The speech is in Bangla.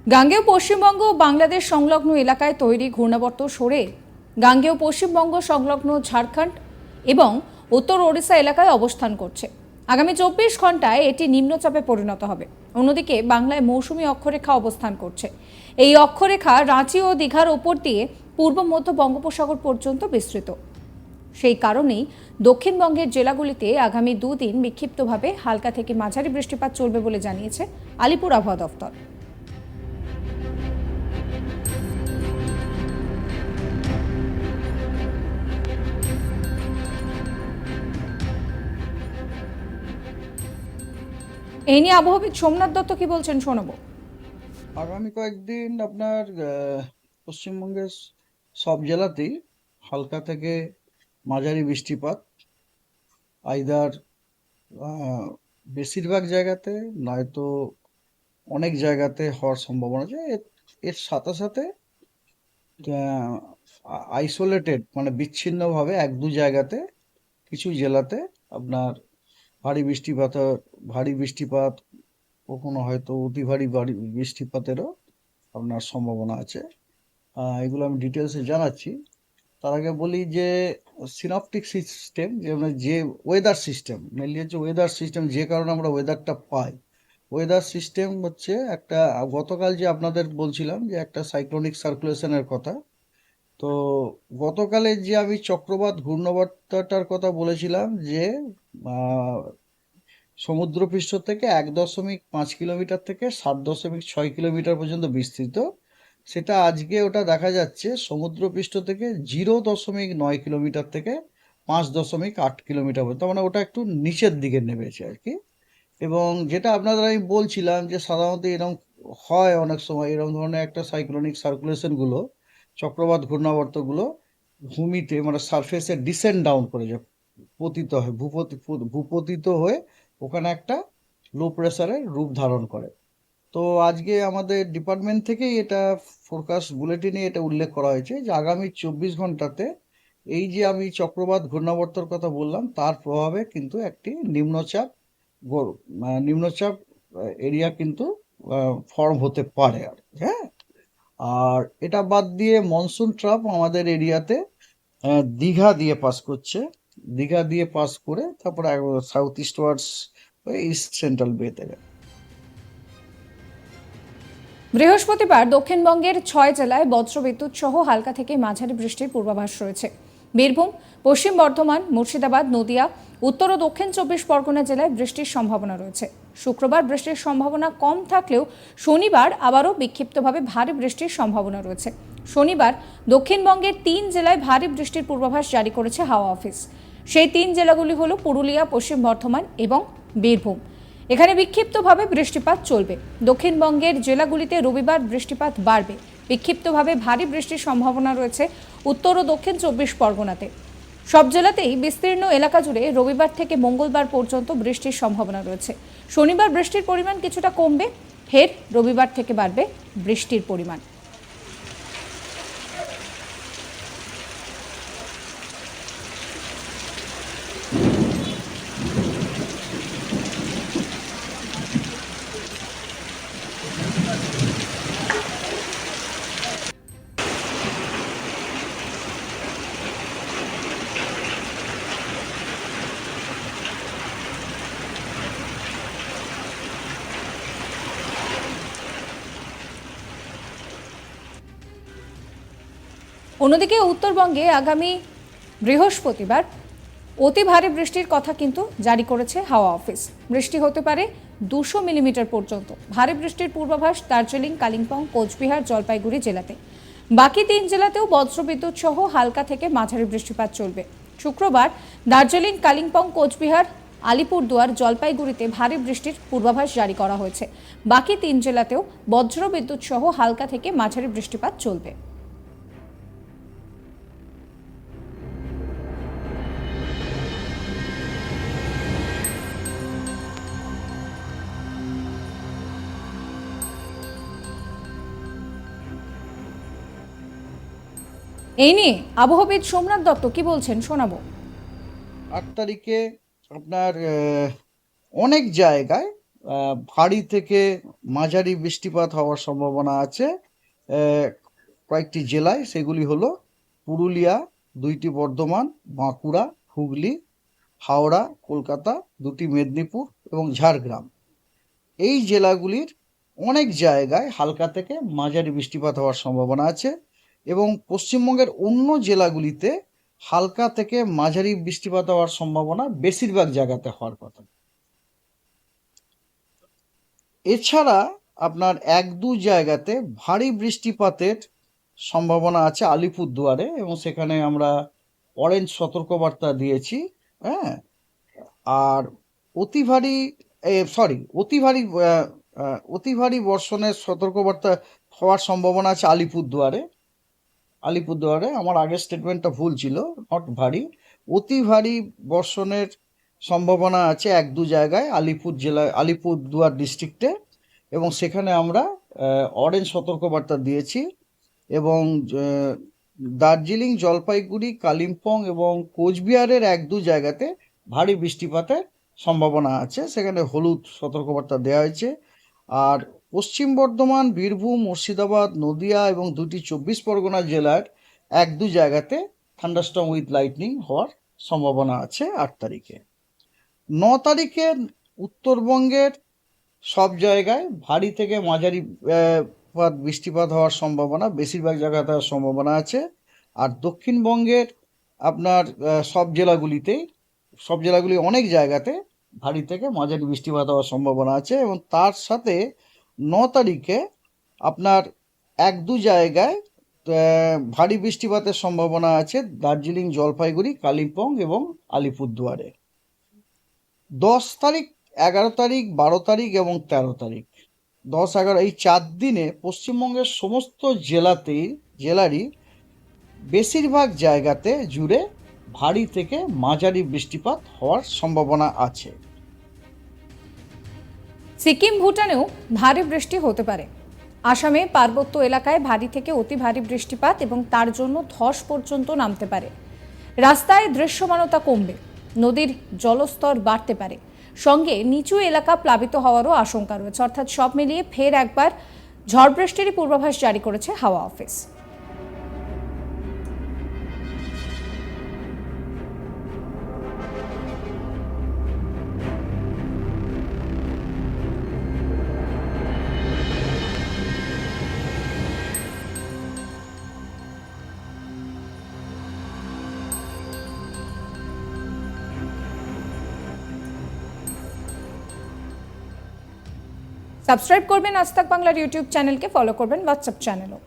গাঙ্গেয় পশ্চিমবঙ্গ ও বাংলাদেশ সংলগ্ন এলাকায় তৈরি ঘূর্ণাবর্ত সরে গাঙ্গেয় পশ্চিমবঙ্গ সংলগ্ন ঝাড়খণ্ড এবং উত্তর ওড়িশা এলাকায় অবস্থান করছে। আগামী 24 ঘন্টায় এটি নিম্নচাপে পরিণত হবে। অন্যদিকে বাংলায় মৌসুমী অক্ষরেখা অবস্থান করছে। এই অক্ষরেখা রাঁচি ও দীঘার ওপর দিয়ে পূর্ব মধ্য বঙ্গোপসাগর পর্যন্ত বিস্তৃত। সেই কারণেই দক্ষিণবঙ্গের জেলাগুলিতে আগামী দুদিন বিক্ষিপ্তভাবে হালকা থেকে মাঝারি বৃষ্টিপাত চলবে বলে জানিয়েছে আলিপুর আবহাওয়া দফতর। এই নিয়ে আবহাওয়াবিদ সোমনাথ দত্ত কি বলছেন শোনাবো। আগামী কয়েকদিন আপনার পশ্চিমবঙ্গের সব জেলাতেই হালকা থেকে মাঝারি বৃষ্টিপাত, আইদার বেশিরভাগ জায়গাতে নয়তো অনেক জায়গাতে হওয়ার সম্ভাবনা আছে। এর সাথে সাথে আইসোলেটেড মানে বিচ্ছিন্নভাবে এক দু জায়গাতে কিছু জেলাতে আপনার ভারী বৃষ্টিপাত, কখনো হয়তো অতি ভারী বৃষ্টিপাতেরও আপনার সম্ভাবনা আছে। এগুলো আমি ডিটেলসে জানাচ্ছি। তার আগে বলি যে সিনপটিক সিস্টেম, যে মানে যে ওয়েদার সিস্টেম, মেনলি হচ্ছে ওয়েদার সিস্টেম, যে কারণে আমরা ওয়েদারটা পাই। ওয়েদার সিস্টেম হচ্ছে একটা, গতকাল যে আপনাদের বলছিলাম যে একটা সাইক্লোনিক সার্কুলেশনের কথা, তো গতকালে যে আমি চক্রবাত ঘূর্ণাবর্তটার কথা বলেছিলাম যে সমুদ্রপৃষ্ঠ থেকে 1.5 কিলোমিটার থেকে 7.6 কিলোমিটার পর্যন্ত বিস্তৃত, সেটা আজকে ওটা দেখা যাচ্ছে সমুদ্রপৃষ্ঠ থেকে 0.9 কিলোমিটার থেকে 5.8 কিলোমিটার পর্যন্ত, মানে ওটা একটু নিচের দিকে নেমেছে আর কি। এবং যেটা আপনাদের আমি বলছিলাম যে সাধারণত এরকম হয়, অনেক সময় এরকম ধরনের একটা সাইক্লোনিক সার্কুলেশনগুলো, চক্রবাত ঘূর্ণাবর্তগুলো ভূমিতে মানে সারফেসে ডিসেন্ড ডাউন করে যায়, পতিত হয়, ভূপতিত হয়ে ওখানে একটা লো প্রেসারের রূপ ধারণ করে। তো আজকে আমাদের ডিপার্টমেন্ট থেকেই এটা ফোরকাস্ট বুলেটিনে এটা উল্লেখ করা হয়েছে যে আগামী 24 ঘন্টাতে এই যে আমি চক্রবাত ঘূর্ণাবর্তর কথা বললাম তার প্রভাবে কিন্তু একটি নিম্নচাপ এরিয়া কিন্তু ফর্ম হতে পারে আর কি, হ্যাঁ। আর এটা বাদ দিয়ে মনসুন ট্রাপ আমাদের এরিয়াতে দীঘা দিয়ে পাস করে তারপরে সাউথ ইস্ট ওয়ার্ডস ইস্ট সেন্ট্রাল বেতে গেল। বৃহস্পতিবার দক্ষিণবঙ্গের 6 জেলায় বজ্রবিদ্যুৎ সহ হালকা থেকে মাঝারি বৃষ্টির পূর্বাভাস রয়েছে। বীরভূম, পশ্চিম বর্ধমান, মুর্শিদাবাদ, নদিয়া, উত্তর ও দক্ষিণ 24 পরগনা জেলায় বৃষ্টির সম্ভাবনা রয়েছে। শুক্রবার বৃষ্টির সম্ভাবনা কম থাকলেও শনিবার আবারও বিক্ষিপ্তভাবে ভারী বৃষ্টির সম্ভাবনা রয়েছে। শনিবার দক্ষিণবঙ্গের 3 জেলায় ভারী বৃষ্টির পূর্বাভাস জারি করেছে হাওয়া অফিস। সেই 3 জেলাগুলি হল পুরুলিয়া, পশ্চিম বর্ধমান এবং বীরভূম। এখানে বিক্ষিপ্তভাবে বৃষ্টিপাত চলবে। দক্ষিণবঙ্গের জেলাগুলিতে রবিবার বৃষ্টিপাত বাড়বে। বিক্ষিপ্তভাবে ভারী বৃষ্টির সম্ভাবনা রয়েছে উত্তর ও দক্ষিণ 24 পরগনাতে। সব জেলাতেই বিস্তীর্ণ এলাকা জুড়ে রবিবার থেকে মঙ্গলবার পর্যন্ত বৃষ্টির সম্ভাবনা রয়েছে। শনিবার বৃষ্টির পরিমাণ কিছুটা কমবে, ফের রবিবার থেকে বাড়বে বৃষ্টির পরিমাণ। অন্যদিকে উত্তরবঙ্গে আগামী বৃহস্পতিবার অতি ভারী বৃষ্টির কথা কিন্তু জারি করেছে হাওয়া অফিস। বৃষ্টি হতে পারে 200 মিলিমিটার পর্যন্ত। ভারী বৃষ্টির পূর্বাভাস দার্জিলিং, কালিম্পং, কোচবিহার, জলপাইগুড়ি জেলাতে। বাকি 3 জেলাতেও বজ্রবিদ্যুৎ সহ হালকা থেকে মাঝারি বৃষ্টিপাত চলবে। শুক্রবার দার্জিলিং, কালিম্পং, কোচবিহার, আলিপুরদুয়ার, জলপাইগুড়িতে ভারী বৃষ্টির পূর্বাভাস জারি করা হয়েছে। বাকি 3 জেলাতেও বজ্রবিদ্যুৎ সহ হালকা থেকে মাঝারি বৃষ্টিপাত চলবে। এই নিয়ে আবহাওয়াবিদ সোমনাথ দত্ত কি বলছেন শোনাবো। 8 তারিখে আপনার অনেক জায়গায় ভারী থেকে মাঝারি বৃষ্টিপাত হওয়ার সম্ভাবনা আছে কয়েকটি জেলায়। সেগুলি হলো পুরুলিয়া, 2টি বর্ধমান, বাঁকুড়া, হুগলি, হাওড়া, কলকাতা, 2টি মেদিনীপুর এবং ঝাড়গ্রাম। এই জেলাগুলির অনেক জায়গায় হালকা থেকে মাঝারি বৃষ্টিপাত হওয়ার সম্ভাবনা আছে এবং পশ্চিমবঙ্গের অন্য জেলাগুলিতে হালকা থেকে মাঝারি বৃষ্টিপাত হওয়ার সম্ভাবনা বেশিরভাগ জায়গাতে হওয়ার কথা। এছাড়া আপনার 1-2 জায়গাতে ভারী বৃষ্টিপাতের সম্ভাবনা আছে আলিপুরদুয়ারে, এবং সেখানে আমরা অরেঞ্জ সতর্কবার্তা দিয়েছি। হ্যাঁ, আর অতি ভারী অতি ভারী বর্ষণের সতর্কবার্তা হওয়ার সম্ভাবনা আছে আলিপুরদুয়ারে। আমার আগের স্টেটমেন্টটা ভুল ছিল, নট ভারী। অতি ভারী বর্ষণের সম্ভাবনা আছে 1-2 জায়গায় আলিপুরদুয়ার ডিস্ট্রিক্টে, এবং সেখানে আমরা অরেঞ্জ সতর্কবার্তা দিয়েছি। এবং দার্জিলিং, জলপাইগুড়ি, কালিম্পং এবং কোচবিহারের 1-2 জায়গাতে ভারী বৃষ্টিপাতের সম্ভাবনা আছে, সেখানে হলুদ সতর্কবার্তা দেওয়া হয়েছে। আর পশ্চিম বর্ধমান, বীরভূম, মুর্শিদাবাদ, নদিয়া এবং 2টি 24 পরগনা জেলার 1-2 জায়গাতে থান্ডারস্টর্ম উইথ লাইটনিং হওয়ার সম্ভাবনা আছে 8 তারিখে। 9 তারিখে উত্তরবঙ্গের সব জায়গায় ভারী থেকে মাঝারি বৃষ্টিপাত হওয়ার সম্ভাবনা, বেশিরভাগ জায়গাতে হওয়ার সম্ভাবনা আছে। আর দক্ষিণবঙ্গের আপনার সব জেলাগুলি অনেক জায়গাতে ভারী থেকে মাঝারি বৃষ্টিপাত হওয়ার সম্ভাবনা আছে। এবং তার সাথে 9 তারিখে আপনার 1-2 জায়গায় ভারী বৃষ্টিপাতের সম্ভাবনা আছে দার্জিলিং, জলপাইগুড়ি, কালিম্পং এবং আলিপুরদুয়ারে। 10 তারিখ, 11 তারিখ, 12 তারিখ এবং 13 তারিখ, 10-11 এই 4 দিনে পশ্চিমবঙ্গের সমস্ত জেলারই বেশিরভাগ জায়গাতে জুড়ে ভারী থেকে মাঝারি বৃষ্টিপাত হওয়ার সম্ভাবনা আছে। সিকিম, ভুটানেও ভারী বৃষ্টি হতে পারে। আসামে পার্বত্য এলাকায় ভারী থেকে অতি ভারী বৃষ্টিপাত এবং তার জন্য ধস পর্যন্ত নামতে পারে। রাস্তায় দৃশ্যমানতা কমবে, নদীর জলস্তর বাড়তে পারে, সঙ্গে নিচু এলাকা প্লাবিত হওয়ারও আশঙ্কা রয়েছে। অর্থাৎ সব মিলিয়ে ফের একবার ঝড় বৃষ্টির পূর্বাভাস জারি করেছে হাওয়া অফিস। সাবস্ক্রাইব করবেন আজ তাক বাংলার ইউটিউব চ্যানেলকে, ফলো করবেন হোয়াটসঅ্যাপ চ্যানেলও।